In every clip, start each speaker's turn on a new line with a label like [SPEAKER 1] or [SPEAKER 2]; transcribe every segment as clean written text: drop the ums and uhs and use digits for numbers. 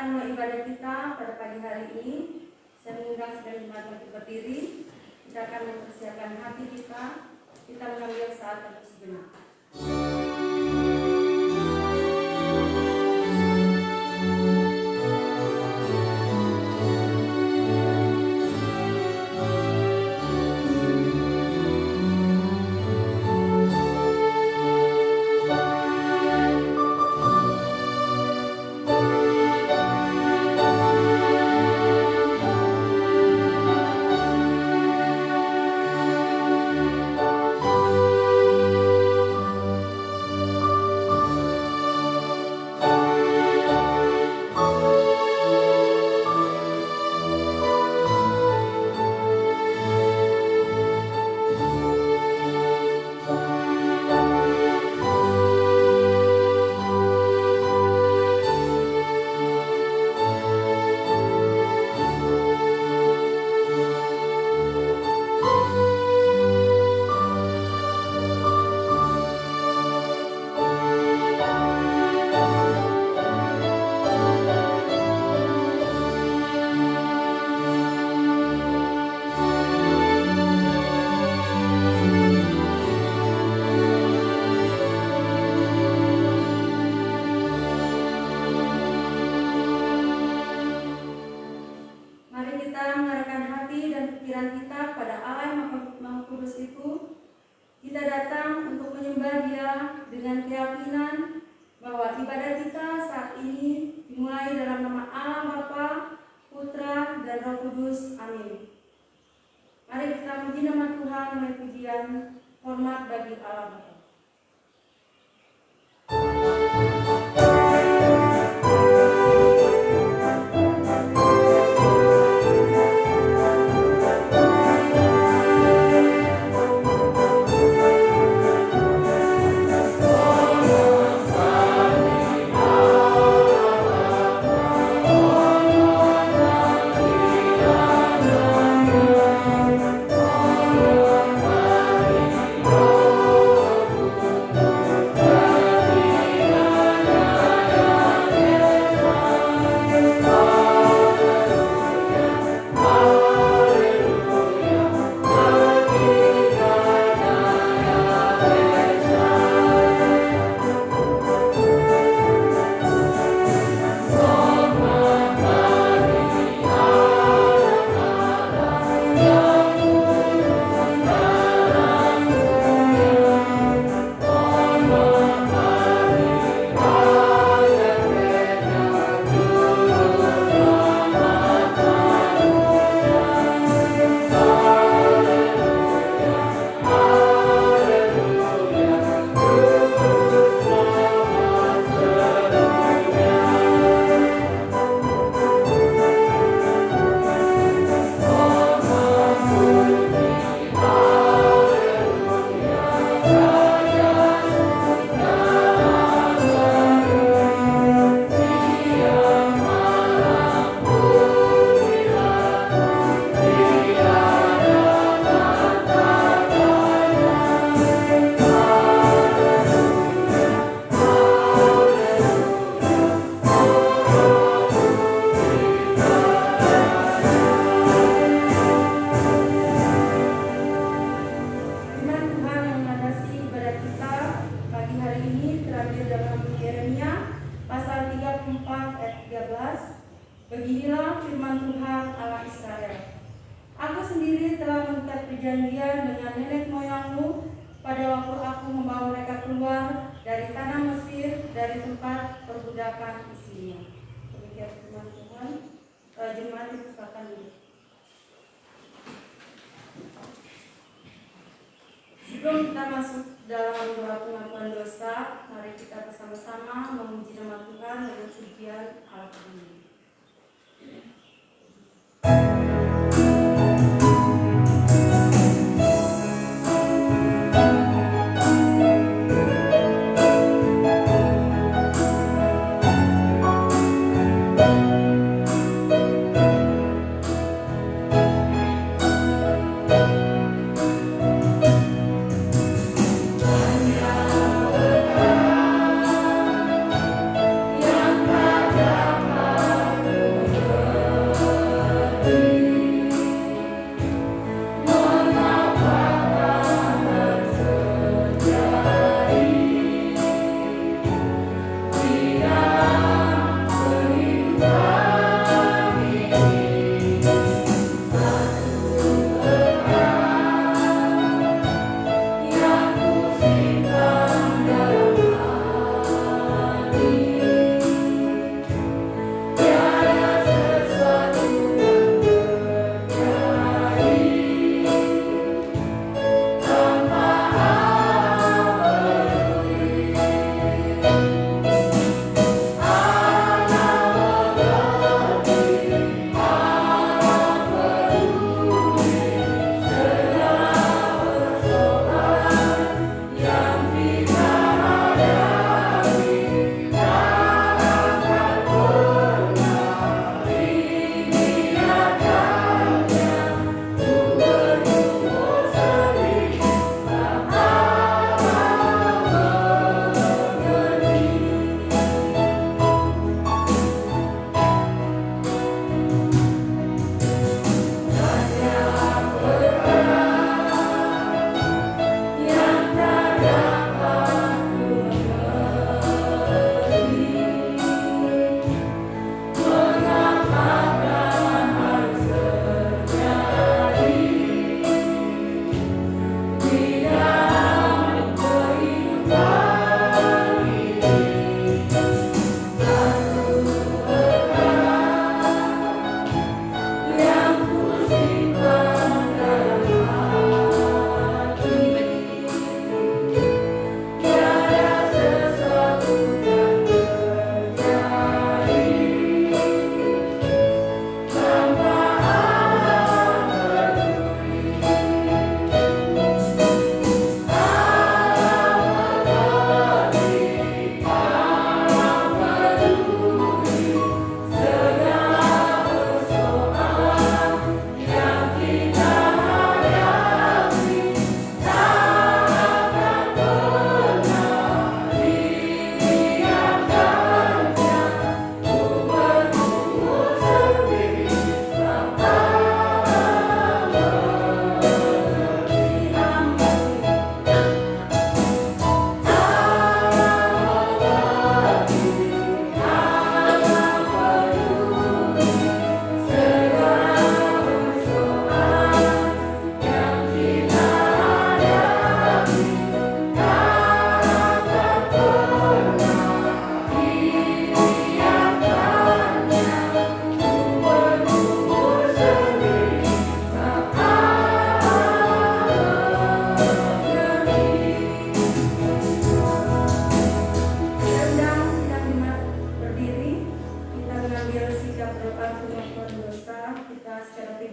[SPEAKER 1] mulai ibadah kita pada pagi hari ini. Saya mengundang sekalian jemaat untuk berdiri. Kita akan mempersiapkan hati kita. Kita mengambil saat yang sejenak. Kita datang untuk menyembah Dia dengan keyakinan bahwa ibadah kita saat ini dimulai dalam nama Allah Bapa, Putra, dan Roh Kudus. Amin. Mari kita puji nama Tuhan melalui pujian hormat bagi Allah Bapa. Beginilah firman Tuhan Allah Israel. Aku sendiri telah mengikat perjanjian dengan nenek moyangmu pada waktu aku membawa mereka keluar dari tanah Mesir, dari tempat perbudakan isinya. Demikian firman Tuhan. Jemaat dipersilakan dulu. Sebelum kita masuk dalam doa pengakuan dosa, mari kita bersama-sama memuji nama Tuhan dengan pujian Al-Quran.
[SPEAKER 2] Yang pada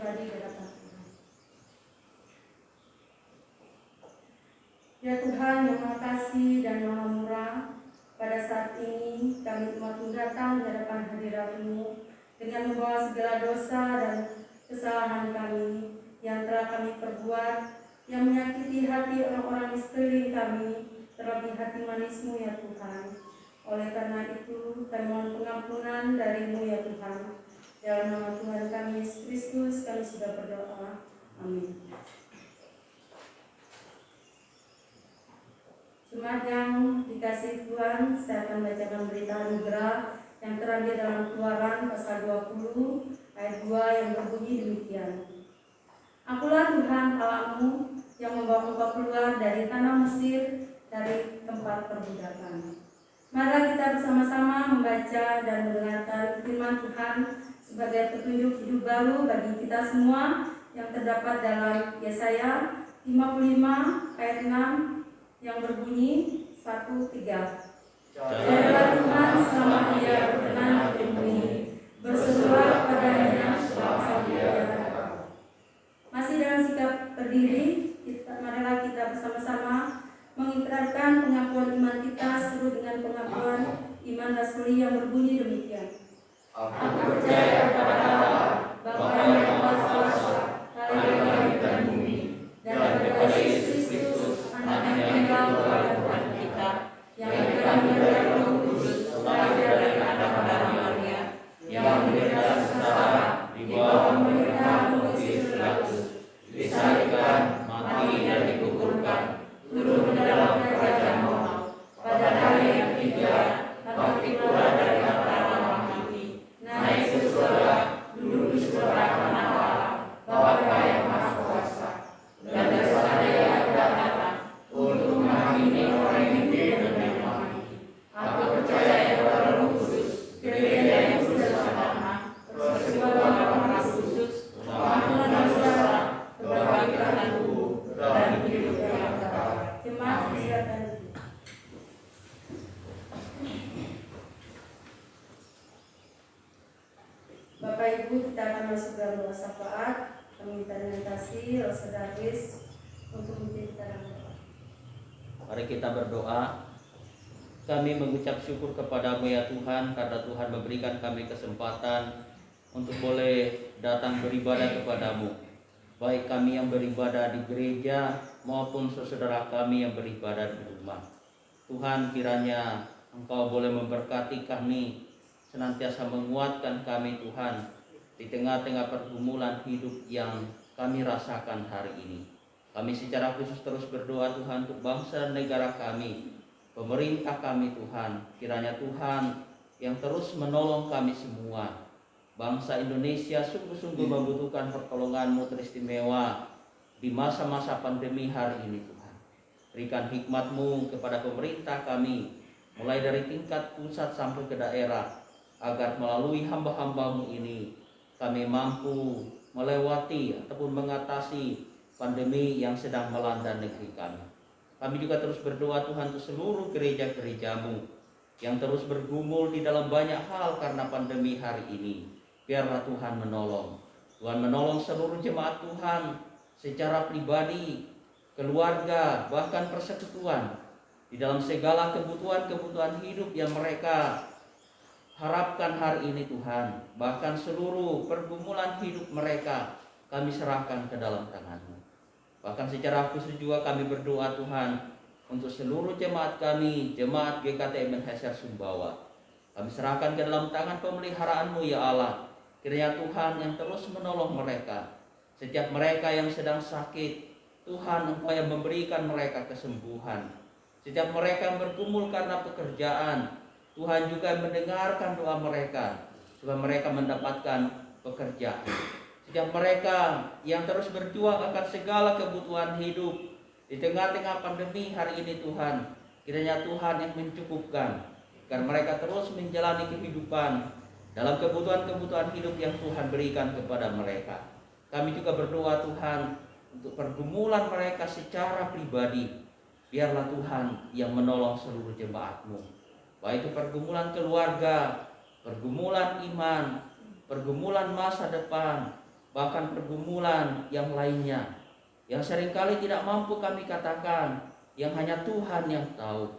[SPEAKER 1] pribadi di hadapan Tuhan. Ya Tuhan yang Maha Kasih dan Maha Murah, pada saat ini kami umat datang di hadapan hadirat-Mu dengan membawa segala dosa dan kesalahan kami yang telah kami perbuat, yang menyakiti hati orang-orang di sekeliling kami, terlebih hati manis-Mu ya Tuhan. Oleh karena itu, kami mohon pengampunan dari-Mu ya Tuhan. Dalam nama Tuhan kami Yesus Kristus kami sudah berdoa. Amin. Jemaat yang dikasihi Tuhan, saya akan bacakan berita anugerah yang terambil dalam Keluaran pasal 20 ayat 2 yang berbunyi demikian. Akulah Tuhan Allahmu yang membawa engkau keluar dari tanah Mesir, dari tempat perbudakan. Mari kita bersama-sama membaca dan mendengarkan firman Tuhan sebagai petunjuk hidup baru bagi kita semua yang terdapat dalam Yesaya 55 ayat 6 yang berbunyi 1-3. Jadilah Tuhan selama Dia berkenan di bumi, berserulah padanya selama Dia datang. Masih dalam sikap berdiri, marilah kita bersama-sama mengikrarkan pengakuan iman kita seru dengan pengakuan iman rasuli yang berbunyi demikian. Aku percaya kepada Allah, Bapa yang Maha Kuasa, Langit dan bumi, dan kepada Yesus Kristus, Anak yang tunggal dan Tuhan kita, yang dikandung dari Roh Kudus, lahir dari Maria, yang menderita sengsara di bawah pemerintahan Pontius Pilatus, disalibkan, mati dan dikuburkan, turun ke dalam kerajaan maut. Pada hari yang ketiga, bangkit pula dari antara orang mati, naik ke surga, duduk di sebelah kanan Allah, Bapa yang Maha Kuasa, dan dari sana Dia akan datang untuk menghakimi orang yang hidup dan yang mati. Aku percaya kepada Roh Kudus, gereja yang bersama, persekutuan orang kudus, pengampunan dosa, kebangkitan tubuh, dan hidup yang kekal. Jemaat silakan. Bapak Ibu, kita akan masuk dalam doa syafaat. Kami minta dengan kasih Roh Sedaris untuk menceritakan doa.
[SPEAKER 2] Mari kita berdoa. Kami mengucap syukur kepadamu ya Tuhan, karena Tuhan memberikan kami kesempatan untuk boleh datang beribadah kepadamu. Baik kami yang beribadah di gereja maupun saudara kami yang beribadah di rumah. Tuhan, kiranya Engkau boleh memberkati kami, senantiasa menguatkan kami Tuhan di tengah-tengah pergumulan hidup yang kami rasakan hari ini. Kami secara khusus terus berdoa Tuhan untuk bangsa dan negara kami, pemerintah kami Tuhan. Kiranya Tuhan yang terus menolong kami semua. Bangsa Indonesia sungguh-sungguh membutuhkan pertolongan-Mu teristimewa di masa-masa pandemi hari ini Tuhan. Berikan hikmat-Mu kepada pemerintah kami, mulai dari tingkat pusat sampai ke daerah, agar melalui hamba-hamba-Mu ini kami mampu melewati ataupun mengatasi pandemi yang sedang melanda negeri kami. Kami juga terus berdoa Tuhan untuk seluruh gereja-gereja-Mu yang terus bergumul di dalam banyak hal karena pandemi hari ini. Biarlah Tuhan menolong. Tuhan menolong seluruh jemaat Tuhan secara pribadi, keluarga, bahkan persekutuan di dalam segala kebutuhan-kebutuhan hidup yang mereka harapkan hari ini Tuhan. Bahkan seluruh pergumulan hidup mereka kami serahkan ke dalam tangan-Mu. Bahkan secara khusus juga kami berdoa Tuhan untuk seluruh jemaat kami, jemaat GKT Ebenezer Sumbawa. Kami serahkan ke dalam tangan pemeliharaan-Mu ya Allah. Kiranya Tuhan yang terus menolong mereka. Setiap mereka yang sedang sakit, Tuhan Engkau yang memberikan mereka kesembuhan. Setiap mereka yang bergumul karena pekerjaan, Tuhan juga mendengarkan doa mereka supaya mereka mendapatkan pekerjaan. Setiap mereka yang terus berjuang akan segala kebutuhan hidup di tengah-tengah pandemi hari ini Tuhan, kiranya Tuhan yang mencukupkan agar mereka terus menjalani kehidupan dalam kebutuhan-kebutuhan hidup yang Tuhan berikan kepada mereka. Kami juga berdoa Tuhan untuk pergumulan mereka secara pribadi. Biarlah Tuhan yang menolong seluruh jemaat-Mu. Baik itu pergumulan keluarga, pergumulan iman, pergumulan masa depan, bahkan pergumulan yang lainnya yang seringkali tidak mampu kami katakan, yang hanya Tuhan yang tahu.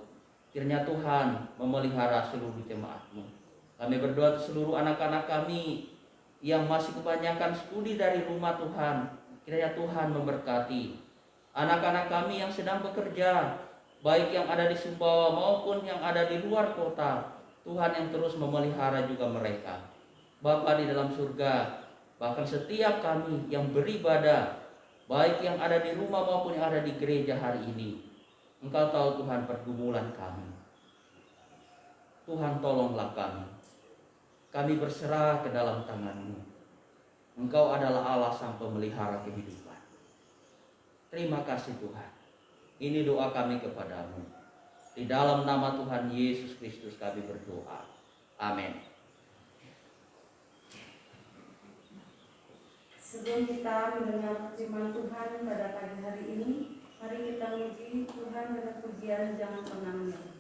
[SPEAKER 2] Kiranya Tuhan memelihara seluruh jemaat-Mu. Kami berdoa seluruh anak-anak kami yang masih kebanyakan studi dari rumah Tuhan. Kiranya Tuhan memberkati anak-anak kami yang sedang bekerja, baik yang ada di Sumbawa maupun yang ada di luar kota. Tuhan yang terus memelihara juga mereka. Bapa di dalam surga, bahkan setiap kami yang beribadah, baik yang ada di rumah maupun yang ada di gereja hari ini, Engkau tahu Tuhan pergumulan kami. Tuhan tolonglah kami. Kami berserah ke dalam tangan-Mu. Engkau adalah Allah sang pemelihara kehidupan. Terima kasih Tuhan. Ini doa kami kepadamu. Di dalam nama Tuhan Yesus Kristus kami berdoa. Amin.
[SPEAKER 1] Sebelum kita mendengar firman Tuhan pada pagi hari ini, mari kita memuji Tuhan dengan pujian Jangan Pernah Menyerah.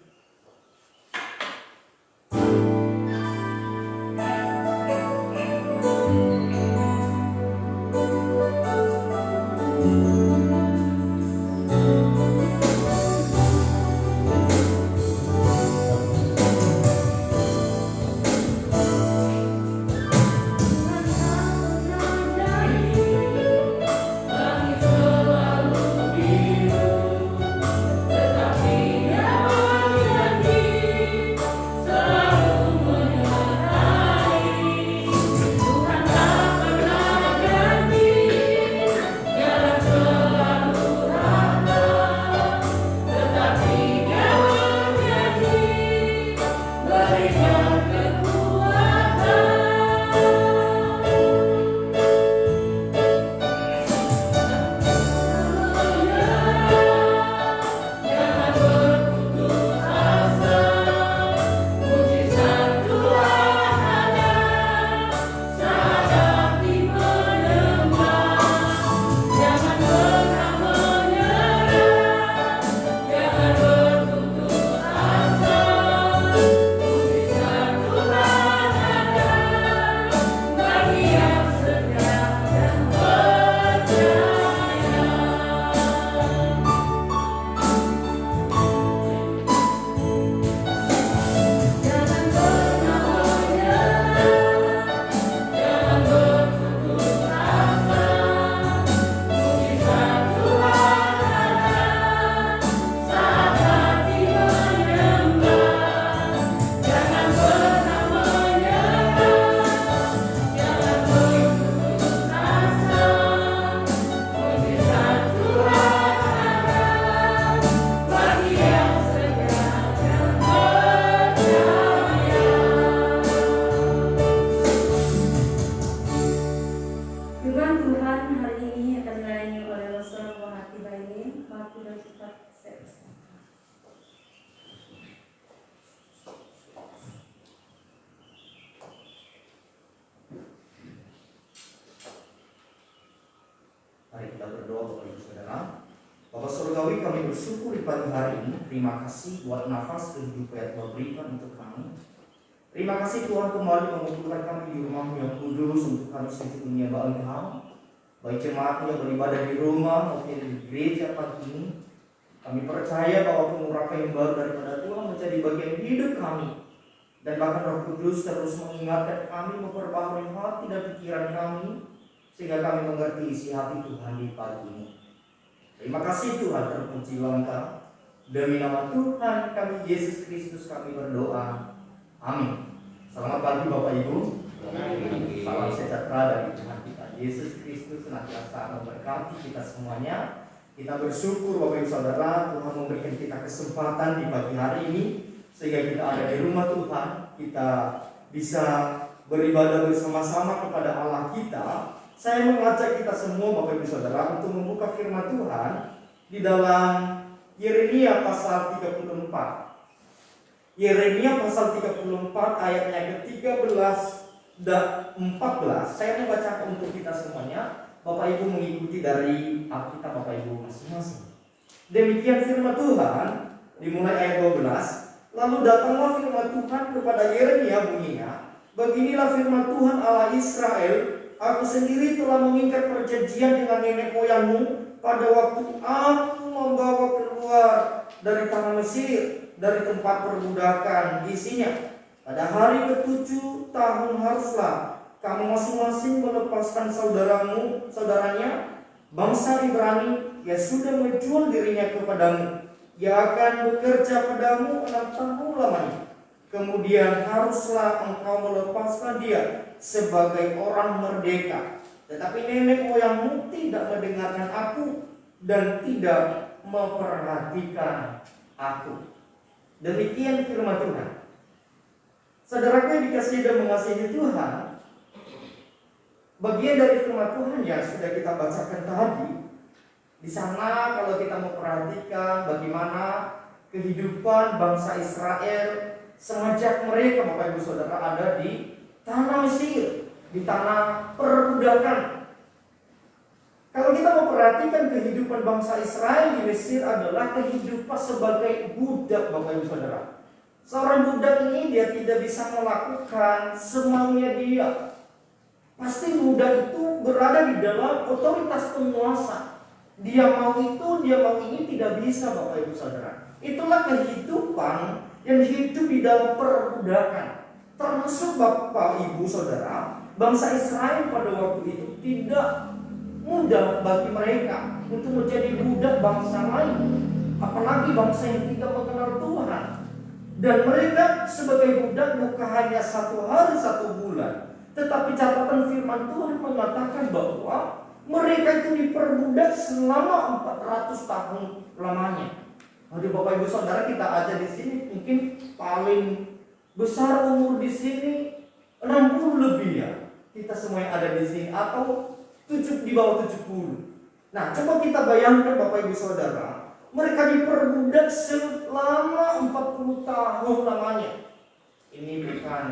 [SPEAKER 3] Mari kita berdoa Bapak Ibu Saudara. Bapak Surgawi, kami bersyukur di pagi hari ini. Terima kasih buat nafas kehidupan yang Tuhan berikan untuk kami. Terima kasih Tuhan kembali mengumpulkan kami di rumah yang kudus untuk kami sedikit menyembah Engkau. Baik jemaat yang beribadah di rumah maupun di gereja pagi ini. Kami percaya bahwa pengurapan yang baru daripada Tuhan menjadi bagian hidup kami. Dan bahkan Roh Kudus terus mengingatkan kami, memperbaharui hati dan pikiran kami, sehingga kami mengerti isi hati Tuhan di pagi ini. Terima kasih Tuhan, terpujilah Engkau. Demi nama Tuhan kami Yesus Kristus kami berdoa. Amin. Selamat pagi Bapak Ibu. Salam sejahtera dari Tuhan kita Yesus Kristus senantiasa memberkati kita semuanya. Kita bersyukur Bapak Ibu Saudara, Tuhan memberikan kita kesempatan di pagi hari ini, sehingga kita ada di rumah Tuhan. Kita bisa beribadah bersama-sama kepada Allah kita. Saya mengajak kita semua Bapak Ibu Saudara untuk membuka firman Tuhan di dalam Yeremia pasal 34. Yeremia pasal 34 ayatnya ke-13 dan 14. Saya membacakan untuk kita semuanya. Bapak Ibu mengikuti dari Alkitab Bapak Ibu masing-masing. Demikian firman Tuhan dimulai ayat 12. Lalu datanglah firman Tuhan kepada Yeremia bunyinya, beginilah firman Tuhan Allah Israel aku sendiri telah mengikat perjanjian dengan nenek moyangmu pada waktu aku membawa keluar dari tanah Mesir, dari tempat perbudakan isinya. Pada hari ke-7 tahun haruslah kamu masing-masing melepaskan saudaranya, bangsa Ibrani yang sudah menjual dirinya kepadamu. Ia akan bekerja padamu 6 tahun lamanya. Kemudian haruslah engkau melepaskan dia sebagai orang merdeka. Tetapi nenek moyangmu tidak mendengarkan aku dan tidak memperhatikan aku. Demikian firman Tuhan. Saudaraku yang dikasihi dan mengasihi Tuhan, bagian dari firman Tuhan yang sudah kita bacakan tadi, di sana kalau kita memperhatikan bagaimana kehidupan bangsa Israel semenjak mereka, Bapak Ibu Saudara, ada di tanah Mesir, di tanah perbudakan. Kalau kita memperhatikan kehidupan bangsa Israel di Mesir adalah kehidupan sebagai budak, Bapak Ibu Saudara. Seorang budak ini dia tidak bisa melakukan semaunya dia. Pasti budak itu berada di dalam otoritas penguasa. Dia mau itu, dia mau ini, tidak bisa, Bapak Ibu Saudara. Itulah kehidupan yang hidup di dalam perbudakan. Termasuk Bapak Ibu Saudara, bangsa Israel pada waktu itu tidak mudah bagi mereka untuk menjadi budak bangsa lain, apalagi bangsa yang tidak mengenal Tuhan. Dan mereka sebagai budak bukan hanya 1 hari 1 bulan, tetapi catatan firman Tuhan mengatakan bahwa mereka itu diperbudak selama 400 tahun lamanya. Aduh Bapak Ibu Saudara, kita aja di sini mungkin paling besar umur di sini 60 lebih ya. Kita semua yang ada di sini atau di bawah 70. Nah, coba kita bayangkan Bapak Ibu Saudara, mereka diperbudak selama 40 tahun lamanya. Ini bukan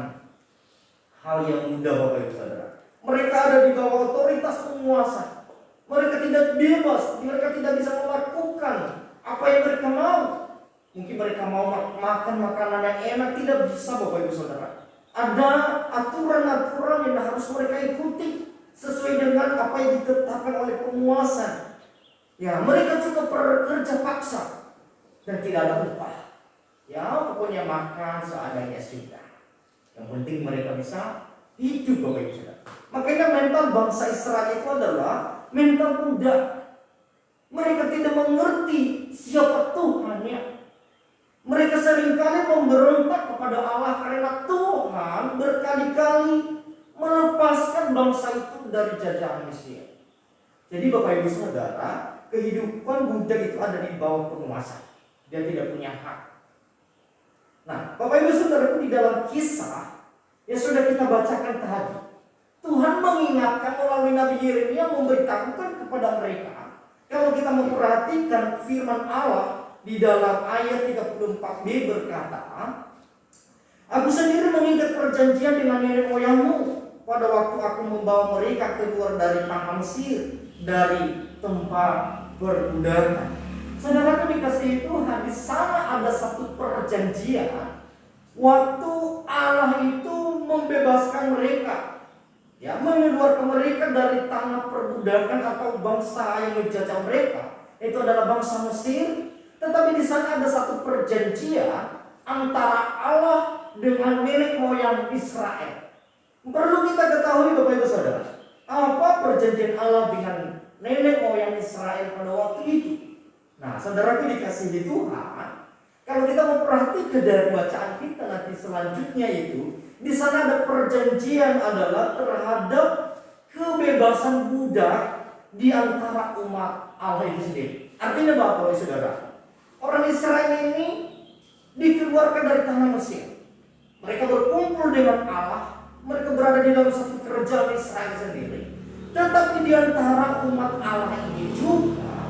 [SPEAKER 3] hal yang mudah Bapak Ibu Saudara. Mereka ada di bawah otoritas penguasa. Mereka tidak bebas, mereka tidak bisa melakukan apa yang mereka mau. Mungkin mereka mau makan makanan yang enak, tidak bisa Bapak Ibu Saudara. Ada aturan-aturan yang harus mereka ikuti sesuai dengan apa yang ditetapkan oleh penguasa. Ya, mereka juga bekerja paksa dan tidak ada upah. Ya, pokoknya makan seadanya sudah. Yang penting mereka bisa hidup Bapak Ibu Saudara. Makanya mental bangsa Israel itu adalah mental budak. Mereka tidak mengerti siapa Tuhannya. Mereka seringkali memberontak kepada Allah karena Tuhan berkali-kali melepaskan bangsa itu dari jajahan Mesir. Jadi Bapak Ibu Saudara, kehidupan budak itu ada di bawah penguasa. Dia tidak punya hak. Nah, Bapak Ibu Saudara, di dalam kisah yang sudah kita bacakan tadi, Tuhan mengingatkan melalui Nabi Yeremia, memberitahukan kepada mereka. Kalau kita memperhatikan firman Allah di dalam ayat 34b berkata, aku sendiri mengikat perjanjian dengan nenek moyangmu pada waktu aku membawa mereka keluar dari tanah Mesir, dari tempat perbudakan. Saudara dikasihi Tuhan, di sana ada satu perjanjian. Waktu Allah itu membebaskan mereka, ya, mengeluarkan mereka dari tanah perbudakan atau bangsa yang menjajah mereka, itu adalah bangsa Mesir. Tetapi di sana ada satu perjanjian antara Allah dengan nenek moyang Israel. Perlu kita ketahui Bapak Ibu Saudara, apa perjanjian Allah dengan nenek moyang Israel pada waktu itu? Nah, saudaraku dikasihi Tuhan, kalau kita memperhatikan dari bacaan kita nanti selanjutnya itu, di sana ada perjanjian adalah terhadap kebebasan budak di antara umat Allah itu sendiri. Artinya Bapak Ibu Saudara, orang Israel ini dikeluarkan dari tanah Mesir. Mereka berkumpul dengan Allah, mereka berada di dalam satu kerajaan Israel sendiri. Tetapi di antara umat Allah ini juga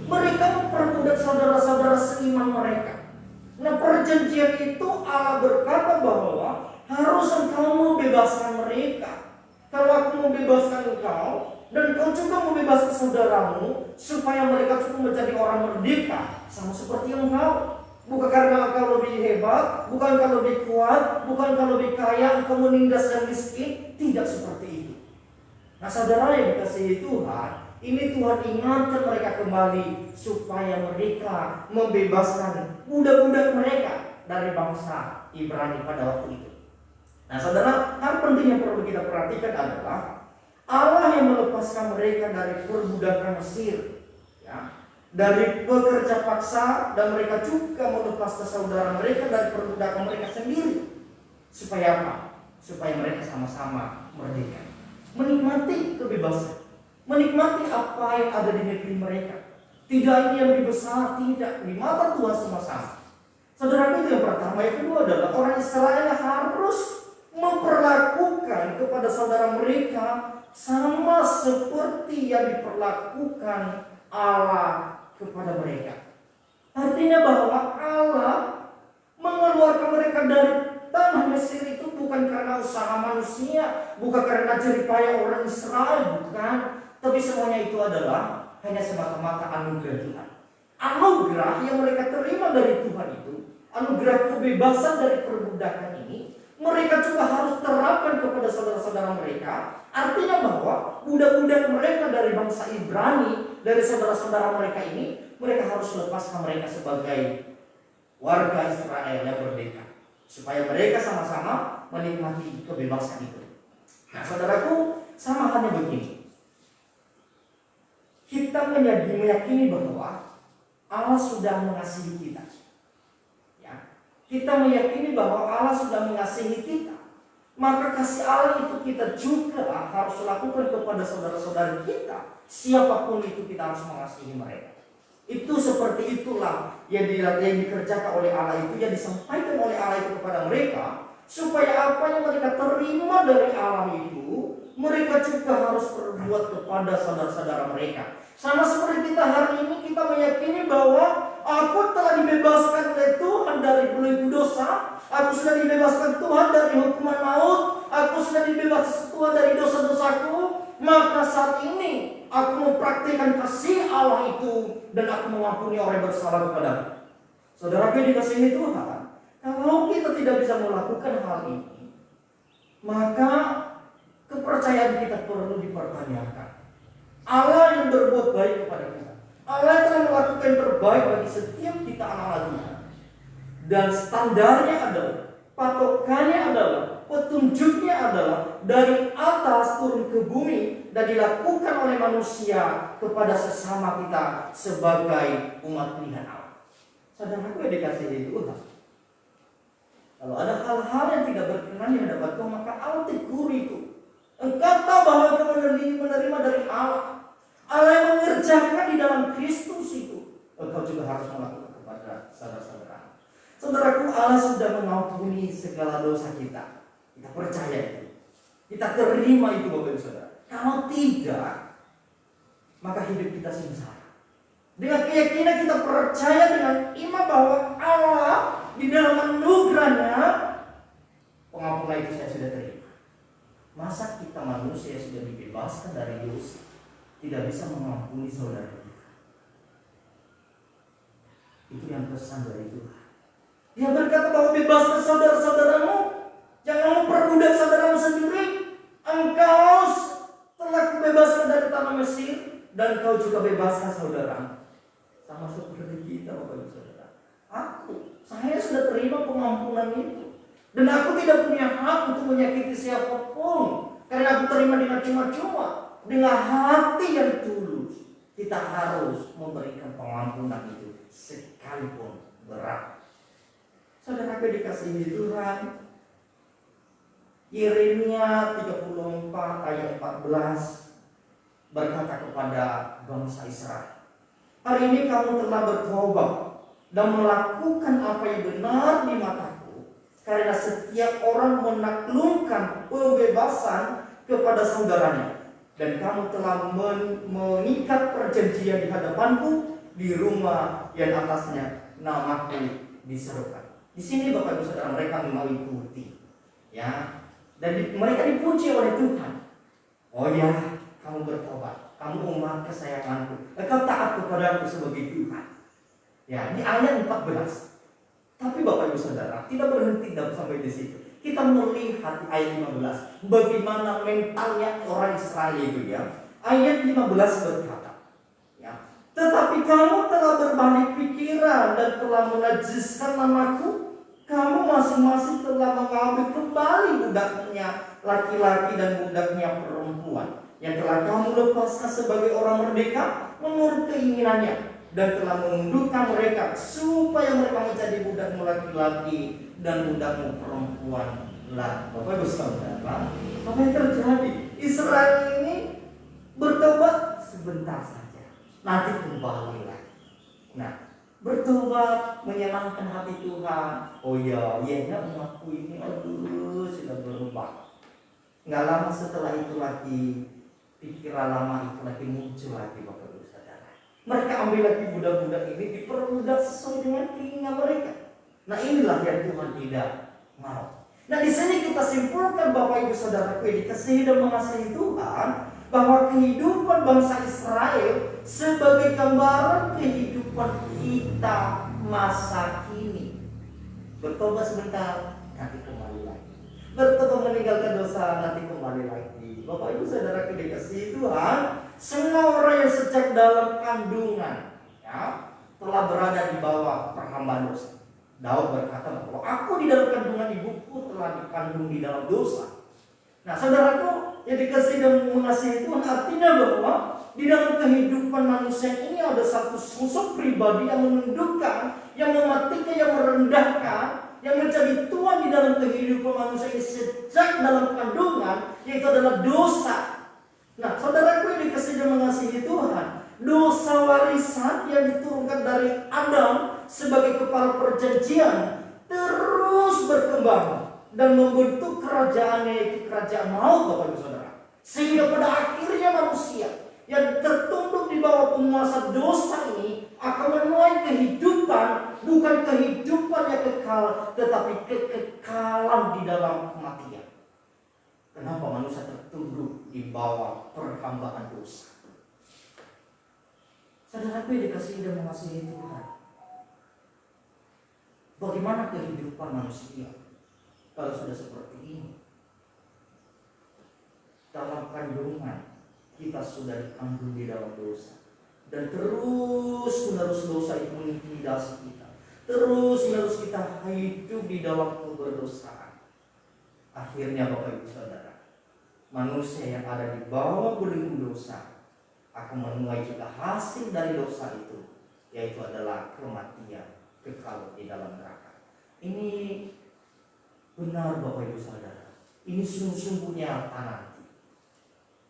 [SPEAKER 3] mereka memperbudak saudara-saudara seiman mereka. Nah, perjanjian itu Allah berkata bahwa harus engkau membebaskan mereka. Kalau aku membebaskan engkau dan kau juga membebaskan saudaramu, supaya mereka juga menjadi orang merdeka sama seperti engkau. Bukan karena engkau lebih hebat, bukan engkau lebih kuat, bukan engkau lebih kaya, engkau menindas yang miskin. Tidak seperti itu. Nah saudara yang dikasihi Tuhan, ini Tuhan ingatkan mereka kembali supaya mereka membebaskan budak-budak mereka dari bangsa Ibrani pada waktu itu. Nah saudara, hal penting yang perlu kita perhatikan adalah Allah yang melepaskan mereka dari perbudakan Mesir, ya, dari pekerja paksa, dan mereka juga melepaskan saudara mereka dari perbudakan mereka sendiri. Supaya apa? Supaya mereka sama-sama merdeka, menikmati kebebasan, menikmati apa yang ada di negeri mereka. Tidak ini yang lebih besar, tidak, di mata Tuhan sama-sama. Saudara, itu yang pertama. Yang kedua adalah orang Israel harus memperlakukan kepada saudara mereka sama seperti yang diperlakukan Allah kepada mereka. Artinya bahwa Allah mengeluarkan mereka dari tanah Mesir itu bukan karena usaha manusia, bukan karena jerih payah orang Israel, bukan. Tapi semuanya itu adalah hanya semata-mata anugerah Tuhan. Anugerah yang mereka terima dari Tuhan itu, anugerah kebebasan dari perbudakan ini, mereka juga harus terapkan kepada saudara-saudara mereka. Artinya bahwa budak-budak mereka dari bangsa Ibrani, dari saudara-saudara mereka ini, mereka harus lepaskan mereka sebagai warga Israel yang merdeka, supaya mereka sama-sama menikmati kebebasan itu. Nah saudaraku, sama halnya begini. Kita meyakini bahwa Allah sudah mengasihi kita. Ya, kita meyakini bahwa Allah sudah mengasihi kita. Maka kasih Allah itu kita juga harus lakukan kepada saudara-saudari kita. Siapapun itu kita harus mengasihi mereka. Itu seperti itulah yang dikerjakan oleh Allah itu, yang disampaikan oleh Allah itu kepada mereka, supaya apa yang mereka terima dari Allah itu, mereka juga harus berbuat kepada saudara-saudara mereka. Sama seperti kita hari ini, kita meyakini bahwa aku telah dibebaskan oleh Tuhan dari belenggu dosa, aku sudah dibebaskan Tuhan dari hukuman maut, aku sudah dibebaskan Tuhan dari dosa-dosaku. Maka saat ini aku mempraktikkan kasih Allah itu, dan aku mengampuni orang yang bersalah kepadamu. Saudara yang dikasihi Tuhan, kalau kita tidak bisa melakukan hal ini, maka kepercayaan kita perlu dipertanyakan. Allah yang berbuat baik kepada kita, Allah yang telah melakukan yang terbaik bagi setiap kita anak-anak Tuhan. Dan standarnya adalah, patokannya adalah, petunjuknya adalah dari atas turun ke bumi dan dilakukan oleh manusia kepada sesama kita sebagai umat pilihan Allah. Saudaraku yang dikasihi Tuhan, kalau ada hal-hal yang tidak berkenan di hadapan Tuhan, maka Allah tegur itu. Engkau tahu bahwa engkau menerima dari Allah. Allah yang mengerjakan di dalam Kristus itu, engkau juga harus melakukan kepada saudara-saudara. Saudaraku, Allah sudah mengampuni segala dosa kita. Kita percaya itu. Kita terima itu, Bapak Ibu Saudara. Kalau tidak, maka hidup kita sengsara. Dengan keyakinan kita percaya dengan iman bahwa Allah di dalam anugerahnya, pengampunan itu saya sudah terima. Masa kita manusia sudah dibebaskan dari dosa tidak bisa mengampuni saudara kita? Itu yang pesan dari Tuhan. Dia berkata bahwa bebaskan saudara-saudaramu, jangan memperbudak saudaramu sendiri. Engkau telah kubebaskan dari tanah Mesir, dan kau juga bebaskan saudaramu. Sama seperti kita, Bapak Ibu Saudara. Saya sudah terima pengampunan itu, dan aku tidak punya hak untuk menyakiti siapapun, karena aku terima dengan cuma-cuma. Dengan hati yang tulus, kita harus memberikan pengampunan itu sekalipun berat. Saudara dikasihi Tuhan, Yeremia 34 ayat 14 berkata kepada bangsa Israel, hari ini kamu telah bertobat dan melakukan apa yang benar di mataku, karena setiap orang menaklukkan pembebasan kepada saudaranya, dan kamu telah mengikat perjanjian di hadapanku di rumah yang atasnya namaku diserukan. Di sini Bapak Ibu Saudara, mereka mengikuti, ya, dan mereka dipuji oleh Tuhan. Oh ya, kamu bertobat, kamu umat kesayanganku, engkau taat kepadaku sebagai Tuhan. Ya, di ayat 14. Tapi Bapak Ibu Saudara tidak berhenti sampai di situ. kita melihat di ayat 15 bagaimana mentalnya orang Israel itu ya. Ayat 15 berkata, ya, tetapi kamu telah berbalik pikiran dan telah menajiskan namaku. Kamu masing-masing telah mengambil kembali budaknya laki-laki dan budaknya perempuan yang telah kamu lepaskan sebagai orang merdeka menurut keinginannya, dan telah menundukkan mereka supaya mereka menjadi budakmu laki-laki dan budakmu perempuan lah. Bapak Ibu Saudara, apa yang terjadi? Israel ini bertobat sebentar saja, nanti kembali lagi. Nah, bertobat menyenangkan hati Tuhan. Oh ya, umatku ini aduh sudah berubah. Nggak lama setelah itu lagi pikiran lama itu lagi muncul lagi, Bapak Ibu Saudara. Mereka ambil lagi budak-budak ini, diperbudak sesuai dengan keinginan mereka. Nah, inilah yang Tuhan tidak mau. Nah, di sini kita simpulkan, Bapak Ibu Saudara, dikasihi dan mengasihi Tuhan, bahwa kehidupan bangsa Israel sebagai gambaran kehidupan kita masa kini. Bertobat sebentar, nanti kembali lagi. Bertobat meninggalkan dosa, nanti kembali lagi. Bapak Ibu Saudara dikasihi Tuhan, semua orang yang sejak dalam kandungan, ya, telah berada di bawah perhambaan dosa. Daud berkata bahwa aku di dalam kandungan ibuku telah dikandung di dalam dosa. Nah, saudaraku yang dikasihi dan mengasihi Tuhan, artinya bahwa di dalam kehidupan manusia ini ada satu sosok pribadi yang menundukkan, yang mematikan, yang merendahkan, yang menjadi Tuhan di dalam kehidupan manusia ini sejak dalam kandungan, yaitu adalah dosa. Nah, saudaraku yang dikasihi dan mengasihi Tuhan, dosa warisan yang diturunkan dari Adam sebagai kepala perjanjian terus berkembang dan membentuk kerajaannya, yaitu kerajaan maut, Bapak Ibu Saudara. Sehingga pada akhirnya manusia yang tertunduk di bawah penguasa dosa ini akan menuai kehidupan, bukan kehidupan yang kekal, tetapi kekekalan di dalam kematian. Kenapa manusia tertunduk di bawah perhambaan dosa? Saudaraku yang dikasihi dan mengasihi Tuhan, bagaimana kehidupan manusia kalau sudah seperti ini? Dalam kandungan kita sudah dikandung di dalam dosa, dan terus menerus dosa itu mengintimidasi kita. Terus menerus kita hidup di dalam keberdosaan. Akhirnya Bapak Ibu Saudara, manusia yang ada di bawah belenggu dosa akan menuai juga hasil dari dosa itu, yaitu adalah kematian kekal di dalam neraka. Ini benar Bapak Ibu Saudara, ini sungguh-sungguh nyata nanti.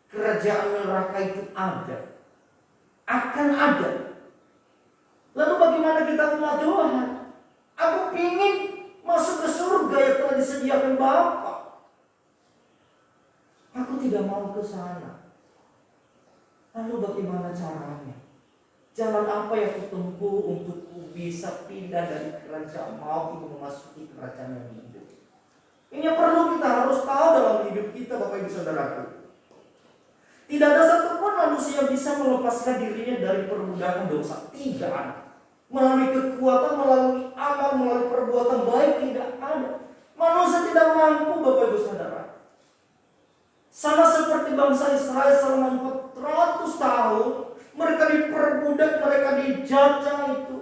[SPEAKER 3] Kerajaan neraka itu ada, akan ada. Lalu bagaimana kita umat Tuhan? Aku ingin masuk ke surga yang telah disediakan Bapa. Aku tidak mau ke sana. Lalu bagaimana caranya? Jalan apa yang kutempuh untuk bisa pindah dari kerajaan maut itu memasuki kerajaan yang hidup? Ini yang perlu kita harus tahu dalam hidup kita, Bapak Ibu Saudaraku. Tidak ada satupun manusia yang bisa melepaskan dirinya dari perbudakan dosa. Tidak ada. Melalui kekuatan, melalui amal, melalui perbuatan baik, tidak ada. Manusia tidak mampu, Bapak Ibu Saudara. Sama seperti bangsa Israel selama 400 tahun, mereka diperbudak, mereka dijajah itu.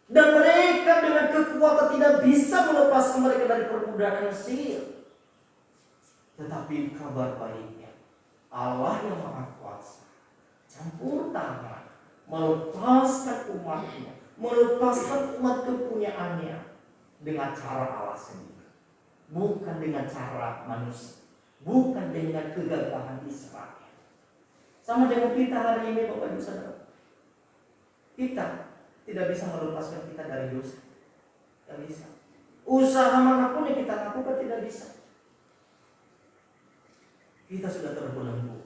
[SPEAKER 3] Dan mereka dengan kekuatan tidak bisa melepaskan mereka dari perbudakan Mesir. Tetapi kabar baiknya, Allah yang Maha Kuasa campur tangan, melepaskan umatnya, melepaskan umat kepunyaannya dengan cara Allah sendiri, bukan dengan cara manusia, bukan dengan kegagahan Israel. Sama dengan kita hari ini, Bapak Ibu Saudara, kita tidak bisa melepaskan kita dari dosa, tidak bisa. Usaha manapun yang kita lakukan tidak bisa. Kita sudah terbelenggu.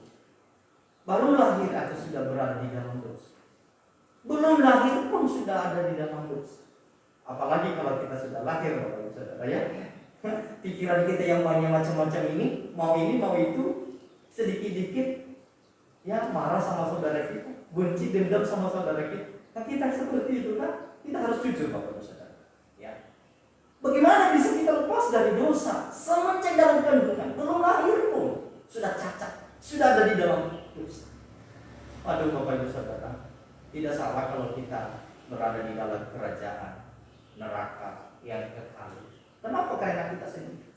[SPEAKER 3] Baru lahir atau sudah berada di dalam dosa. Belum lahir pun sudah ada di dalam dosa. Apalagi kalau kita sudah lahir, Bapak Ibu Saudara, ya. Pikiran kita yang banyak macam-macam ini, mau itu, sedikit-dikit ya marah sama saudara kita, benci dendam sama saudara kita. Nah, kita seperti itu kan, kita harus jujur, Bapak Ibu Saudara. Ya. Bagaimana bisa kita lepas dari dosa? Semenjak dalam kandungan, belum lahir pun sudah cacat, sudah ada di dalam dosa. Aduh Bapak Ibu Saudara, tidak salah kalau kita berada di dalam kerajaan neraka yang kekal. Kenapa? Karena kita sendiri.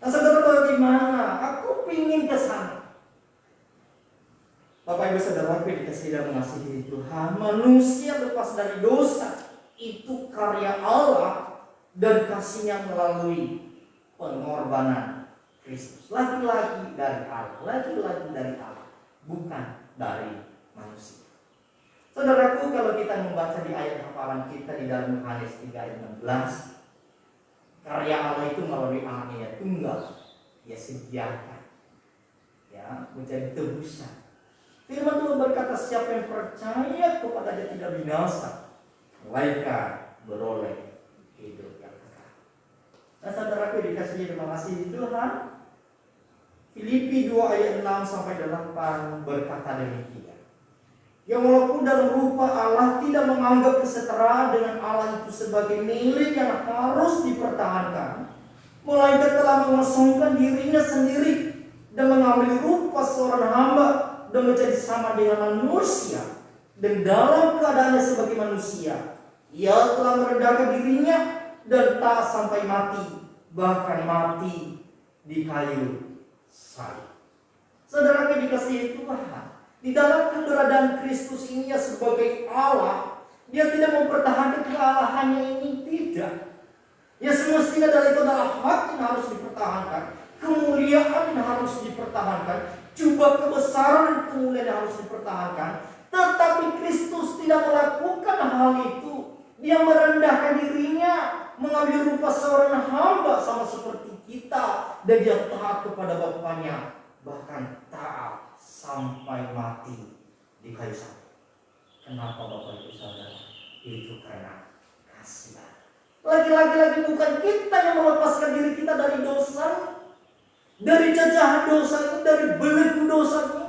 [SPEAKER 3] Nah saudara, bagaimana? Aku pingin ke sana. Bapak Ibu Saudara, aku dikasih dan mengasihi Tuhan. Manusia lepas dari dosa itu karya Allah dan kasihnya melalui pengorbanan Kristus. Lagi-lagi dari Allah, lagi-lagi dari Allah, bukan dari manusia. Saudaraku, kalau kita membaca di ayat hafalan kita di dalam Yohanes 3 ayat 16, karya Allah itu melalui anaknya tunggal, Dia sediakan ya menjadi tebusan. Firman Tuhan berkata, siapa yang percaya kepada Dia tidak binasa, melainkan beroleh hidup yang kekal. Nah saudaraku dikasihi dan mengasihi Tuhan, Filipi 2 ayat 6 sampai 8 berkata demikian. Yang walaupun dalam rupa Allah tidak menganggap kesetaraan dengan Allah itu sebagai milik yang harus dipertahankan, melainkan telah mengosongkan dirinya sendiri dan mengambil rupa seorang hamba dan menjadi sama dengan manusia, dan dalam keadaannya sebagai manusia Ia telah merendahkan dirinya dan tak sampai mati, bahkan mati di kayu salib. Saudara yang dikasihi Tuhan, di dalam keberadaan Kristus ini ya sebagai Allah, Dia tidak mempertahankan kealahannya ini, tidak. Ya semestinya itu adalah hak yang harus dipertahankan, kemuliaan yang harus dipertahankan, jubah kebesaran dan kemuliaan yang harus dipertahankan. Tetapi Kristus tidak melakukan hal itu. Dia merendahkan dirinya, mengambil rupa seorang hamba sama seperti kita, dan Dia taat kepada Bapaknya, bahkan taat sampai mati di kayu salib. Kenapa Bapak Ibu Saudara? Itu karena kasih. Lagi-lagi bukan kita yang melepaskan diri kita dari dosa, dari jajahan dosa itu, dari belenggu dosa itu,